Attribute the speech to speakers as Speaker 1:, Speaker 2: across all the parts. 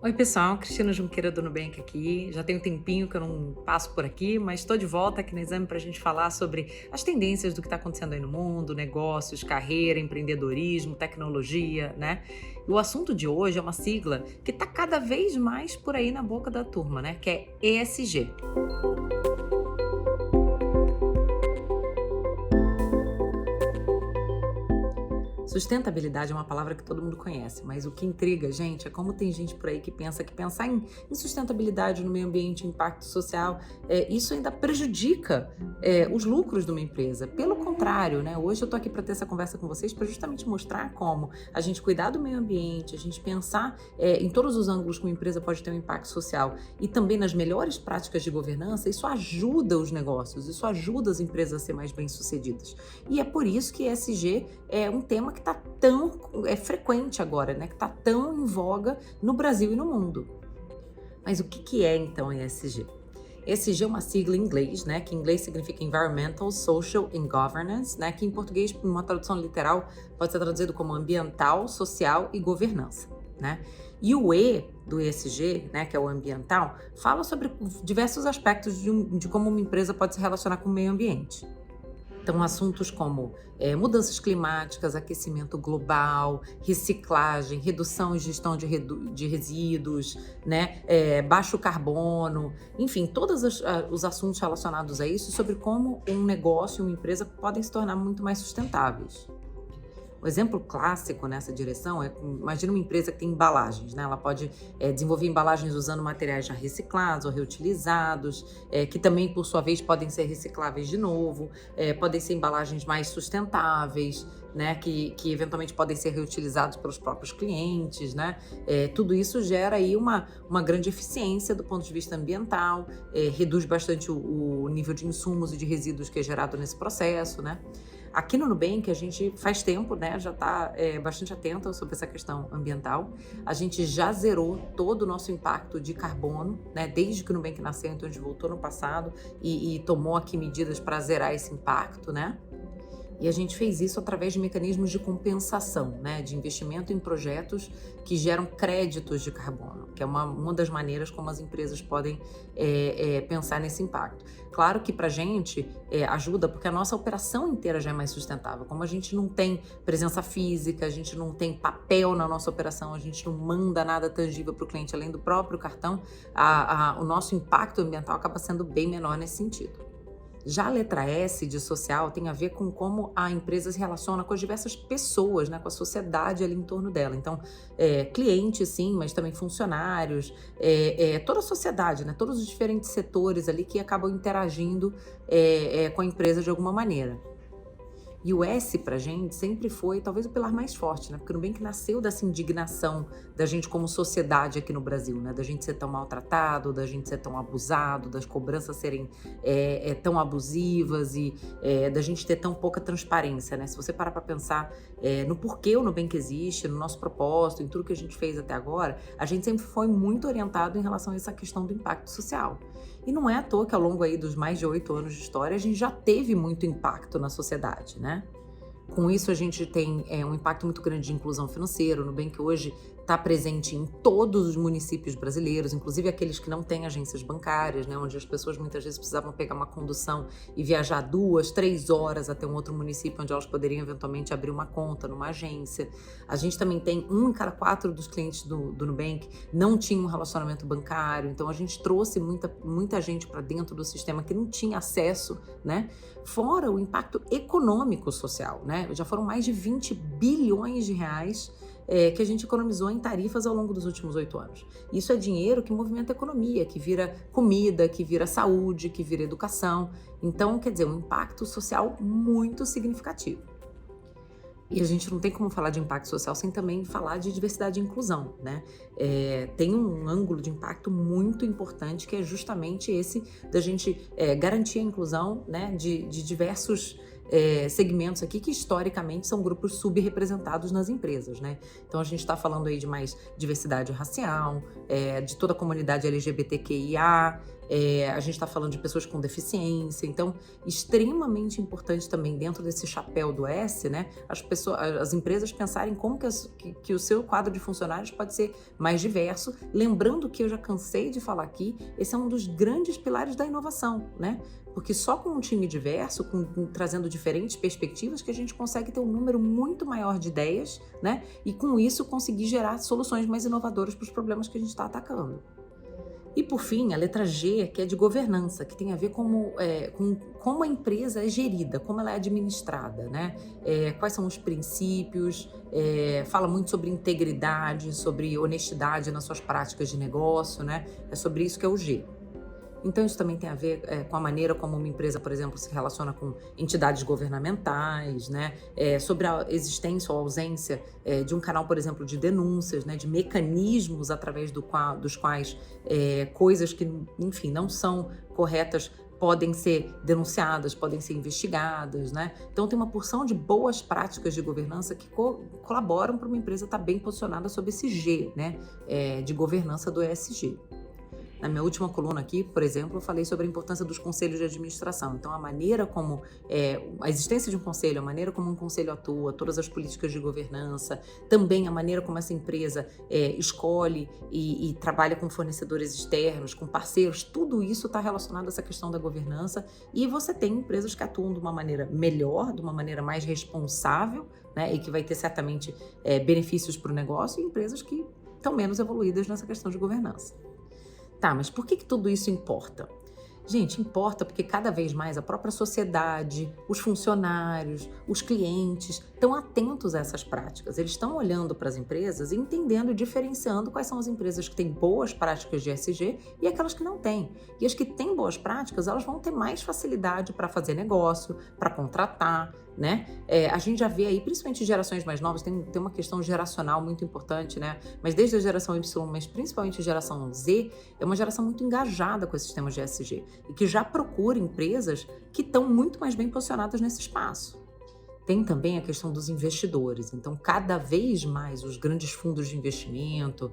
Speaker 1: Oi, pessoal, Cristina Junqueira do Nubank aqui. Já tem um tempinho que eu não passo por aqui, mas estou de volta aqui no Exame para a gente falar sobre as tendências do que está acontecendo aí no mundo, negócios, carreira, empreendedorismo, tecnologia, né? E o assunto de hoje é uma sigla que está cada vez mais por aí na boca da turma, né? Que é ESG. Sustentabilidade é uma palavra que todo mundo conhece, mas o que intriga, gente, é como tem gente por aí que pensa que pensar em sustentabilidade no meio ambiente, impacto social, isso ainda prejudica os lucros de uma empresa. Pelo contrário, né? Hoje eu tô aqui para ter essa conversa com vocês para justamente mostrar como a gente cuidar do meio ambiente, a gente pensar em todos os ângulos que uma empresa pode ter um impacto social e também nas melhores práticas de governança, isso ajuda os negócios, isso ajuda as empresas a ser mais bem-sucedidas. E é por isso que ESG é um tema que está tão frequente agora, né? Que está tão em voga no Brasil e no mundo. Mas o que é então ESG? ESG é uma sigla em inglês, né? Que em inglês significa Environmental, Social and Governance, né? Que em português, numa tradução literal, pode ser traduzido como ambiental, social e governança, né? E o E do ESG, né, que é o ambiental, fala sobre diversos aspectos de como uma empresa pode se relacionar com o meio ambiente. Então, assuntos como mudanças climáticas, aquecimento global, reciclagem, redução e gestão de resíduos, né, baixo carbono, enfim, todos os assuntos relacionados a isso sobre como um negócio e uma empresa podem se tornar muito mais sustentáveis. O exemplo clássico nessa direção imagina uma empresa que tem embalagens, né? Ela pode desenvolver embalagens usando materiais já reciclados ou reutilizados, que também, por sua vez, podem ser recicláveis de novo, podem ser embalagens mais sustentáveis, né? Que eventualmente podem ser reutilizados pelos próprios clientes, né? Tudo isso gera aí uma grande eficiência do ponto de vista ambiental, reduz bastante o nível de insumos e de resíduos que é gerado nesse processo, né? Aqui no Nubank, a gente faz tempo, né, já está bastante atenta sobre essa questão ambiental. A gente já zerou todo o nosso impacto de carbono, né, desde que o Nubank nasceu, então a gente voltou no passado e tomou aqui medidas para zerar esse impacto, né? E a gente fez isso através de mecanismos de compensação, né, de investimento em projetos que geram créditos de carbono, que é uma das maneiras como as empresas podem pensar nesse impacto. Claro que para a gente ajuda, porque a nossa operação inteira já é mais sustentável. Como a gente não tem presença física, a gente não tem papel na nossa operação, a gente não manda nada tangível para o cliente além do próprio cartão, o nosso impacto ambiental acaba sendo bem menor nesse sentido. Já a letra S de social tem a ver com como a empresa se relaciona com as diversas pessoas, né, com a sociedade ali em torno dela. Então, clientes sim, mas também funcionários, toda a sociedade, né, todos os diferentes setores ali que acabam interagindo com a empresa de alguma maneira. E o S pra gente sempre foi talvez o pilar mais forte, né? Porque o Nubank nasceu dessa indignação da gente como sociedade aqui no Brasil, né? Da gente ser tão maltratado, da gente ser tão abusado, das cobranças serem tão abusivas e da gente ter tão pouca transparência, né? Se você parar pra pensar no porquê o Nubank existe, no nosso propósito, em tudo que a gente fez até agora, a gente sempre foi muito orientado em relação a essa questão do impacto social. E não é à toa que ao longo aí dos mais de 8 anos de história, a gente já teve muito impacto na sociedade, né? Com isso, a gente tem um impacto muito grande de inclusão financeira. O Nubank hoje está presente em todos os municípios brasileiros, inclusive aqueles que não têm agências bancárias, né, onde as pessoas muitas vezes precisavam pegar uma condução e viajar 2, 3 horas até um outro município onde elas poderiam eventualmente abrir uma conta numa agência. A gente também tem 1 em cada 4 dos clientes do Nubank não tinha um relacionamento bancário, então a gente trouxe muita gente para dentro do sistema que não tinha acesso, né? Fora o impacto econômico social, né? Já foram mais de 20 bilhões de reais que a gente economizou em tarifas ao longo dos últimos 8 anos. Isso é dinheiro que movimenta a economia, que vira comida, que vira saúde, que vira educação. Então, quer dizer, um impacto social muito significativo. E a gente não tem como falar de impacto social sem também falar de diversidade e inclusão, né? Tem um ângulo de impacto muito importante que é justamente esse da gente garantir a inclusão, né, de diversos segmentos aqui que historicamente são grupos subrepresentados nas empresas, né? Então a gente está falando aí de mais diversidade racial, de toda a comunidade LGBTQIA, A gente está falando de pessoas com deficiência, então extremamente importante também dentro desse chapéu do S, né, as empresas pensarem como que o seu quadro de funcionários pode ser mais diverso, lembrando que eu já cansei de falar aqui, esse é um dos grandes pilares da inovação, né? Porque só com um time diverso, trazendo diferentes perspectivas, que a gente consegue ter um número muito maior de ideias, né? E com isso conseguir gerar soluções mais inovadoras para os problemas que a gente está atacando. E por fim, a letra G, que é de governança, que tem a ver com como a empresa é gerida, como ela é administrada, né? Quais são os princípios, fala muito sobre integridade, sobre honestidade nas suas práticas de negócio, né? É sobre isso que é o G. Então, isso também tem a ver com a maneira como uma empresa, por exemplo, se relaciona com entidades governamentais, né? Sobre a existência ou ausência de um canal, por exemplo, de denúncias, né? De mecanismos através dos quais coisas que, enfim, não são corretas podem ser denunciadas, podem ser investigadas, né? Então, tem uma porção de boas práticas de governança que colaboram para uma empresa estar bem posicionada sob esse G, né? De governança do ESG. Na minha última coluna aqui, por exemplo, eu falei sobre a importância dos conselhos de administração. Então, a maneira como a existência de um conselho, a maneira como um conselho atua, todas as políticas de governança, também a maneira como essa empresa escolhe e trabalha com fornecedores externos, com parceiros, tudo isso está relacionado a essa questão da governança. E você tem empresas que atuam de uma maneira melhor, de uma maneira mais responsável, né, e que vai ter certamente benefícios para o negócio, e empresas que estão menos evoluídas nessa questão de governança. Tá, mas por que tudo isso importa? Gente, importa porque cada vez mais a própria sociedade, os funcionários, os clientes estão atentos a essas práticas. Eles estão olhando para as empresas e entendendo e diferenciando quais são as empresas que têm boas práticas de ESG e aquelas que não têm. E as que têm boas práticas, elas vão ter mais facilidade para fazer negócio, para contratar, né? A gente já vê aí, principalmente gerações mais novas, tem uma questão geracional muito importante, né? Mas desde a geração Y, mas principalmente a geração Z, é uma geração muito engajada com esses temas de ESG e que já procura empresas que estão muito mais bem posicionadas nesse espaço. Tem também a questão dos investidores. Então, cada vez mais os grandes fundos de investimento,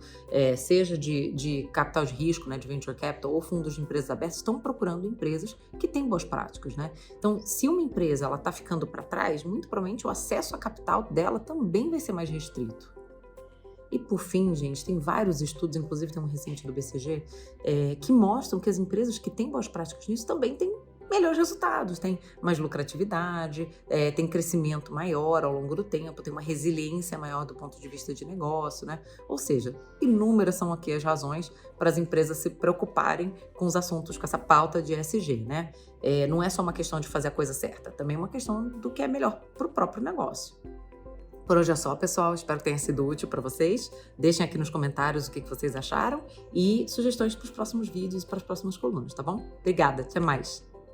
Speaker 1: seja de capital de risco, né, de venture capital, ou fundos de empresas abertas, estão procurando empresas que têm boas práticas, né? Então, se uma empresa está ficando para trás, muito provavelmente o acesso a capital dela também vai ser mais restrito. E por fim, gente, tem vários estudos, inclusive tem um recente do BCG, que mostram que as empresas que têm boas práticas nisso também têm melhores resultados, tem mais lucratividade, tem crescimento maior ao longo do tempo, tem uma resiliência maior do ponto de vista de negócio, né? Ou seja, inúmeras são aqui as razões para as empresas se preocuparem com os assuntos, com essa pauta de ESG, né? Não é só uma questão de fazer a coisa certa, também é uma questão do que é melhor para o próprio negócio. Por hoje é só, pessoal. Espero que tenha sido útil para vocês. Deixem aqui nos comentários o que vocês acharam e sugestões para os próximos vídeos e para as próximas colunas, tá bom? Obrigada, até mais!